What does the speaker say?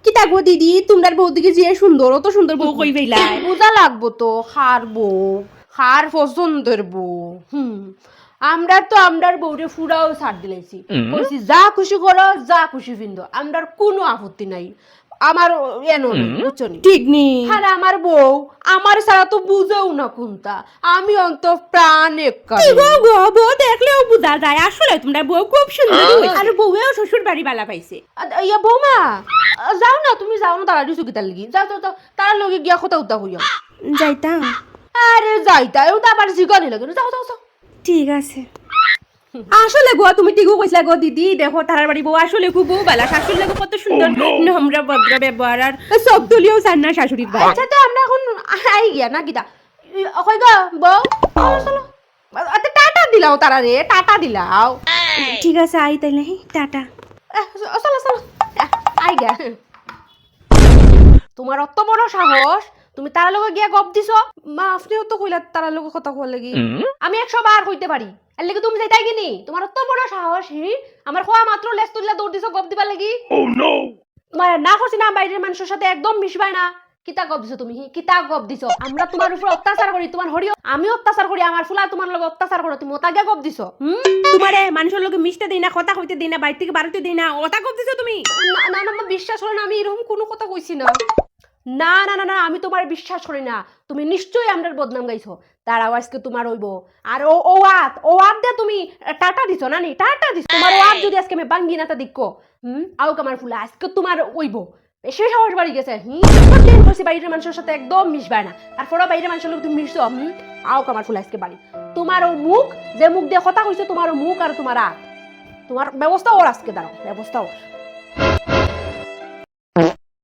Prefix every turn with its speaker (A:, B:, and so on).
A: কিতা গো দিদি তোমরার বউ দিকে যে সুন্দর অত সুন্দর বউ কই পাইলা বুঝা লাগবো তো খার বউ খার পছন্দের বউ আমরা তো আমরার বউরে ফুরাও ছাড় দিলাইছি কইছি যা খুশি করো যা খুশি ফিন্দো আমরার কোনো আপত্তি নাই আমার এনো নাই বুঝছো নি ঠিক নি হ্যাঁ আমার বউ আমার সারা তো বুঝেও না কোনটা আমি অন্ত প্রাণ বউ দেখলেও বুঝা যায় আসলে তোমরা বউ খুব সুন্দর আর বউয়েও শ্বশুর বাড়ি বালা পাইছে ইয়া বৌমা যাও না তুমি যাও না তারা দিছো কি তার লাগি যাও যাও তার লগে গিয়া কথা উত্তা হইয়া যাইতাম আরে যাইতা ওটা আবার জিগানি লাগে যাও যাও যাও ঠিক আছে আসলে গো তুমি ঠিকও কইলা গো দিদি দেখো তারার বাড়ি বউ আসলে খুব বউ বালা শাশুড়ি লাগে কত সুন্দর নম্র ভদ্র ব্যবহার আর সব তুলিও চান না শাশুড়ির ভাই আচ্ছা তো আমরা এখন আই গিয়া না গিতা কই গো বউ চলো চলো আচ্ছা টাটা দিলাও তারা রে টাটা দিলাও ঠিক আছে আই তাইলে টাটা চলো চলো আই গিয়া তোমার অত বড় সাহস তুমি তারা লগে গিয়া গপ দিছো মা আপনিও তো কইলা তারা লগে কথা কইলা লাগি আমি 100 বার কইতে পারি এর লাগি তুমি যাইতাই কিনি তোমার অত বড় সাহস আমার খোয়া মাত্র লেস তুললা দৌড় দিছো গপ দিবার লাগি ও নো তোমার না করছি না বাইরের মানুষের সাথে একদম মিশবাই না কিতা গপ দিছো তুমি কিতা গপ দিছো আমরা তোমার উপর অত্যাচার করি তোমার হরিও আমি অত্যাচার করি আমার ফুলা তোমার লগে অত্যাচার করো তুমি ওটা গিয়া গপ দিছো তোমারে মানুষের লগে মিশতে দেই না কথা কইতে দেই না বাইরে থেকে বাড়িতে দেই না ওটা গপ দিছো তুমি না না না বিশ্বাস করো না আমি এরকম কোনো কথা কইছি না না না না না আমি তোমার বিশ্বাস করি না তুমি নিশ্চয়ই আমরার বদনাম গাইছো তার আওয়াজকে তোমার হইব আর ও আত দে তুমি টাটা দিছো না নি টাটা দিছো তোমার ও আত যদি আজকে আমি বাঙ্গি না তা দিকো আও কামার ফুলা আজকে তোমার হইব বেশি সাহস বাড়ি গেছে দিন কইছি বাইরের মানুষের সাথে একদম মিশবা না তারপরও বাইরের মানুষের লোক তুমি মিশছো আও কামার ফুলা আজকে বাড়ি তোমার ও মুখ যে মুখ দিয়ে কথা কইছো তোমার ও মুখ আর তোমার আত তোমার ব্যবস্থা ওর আজকে দাঁড়াও ব্যবস্থা ওর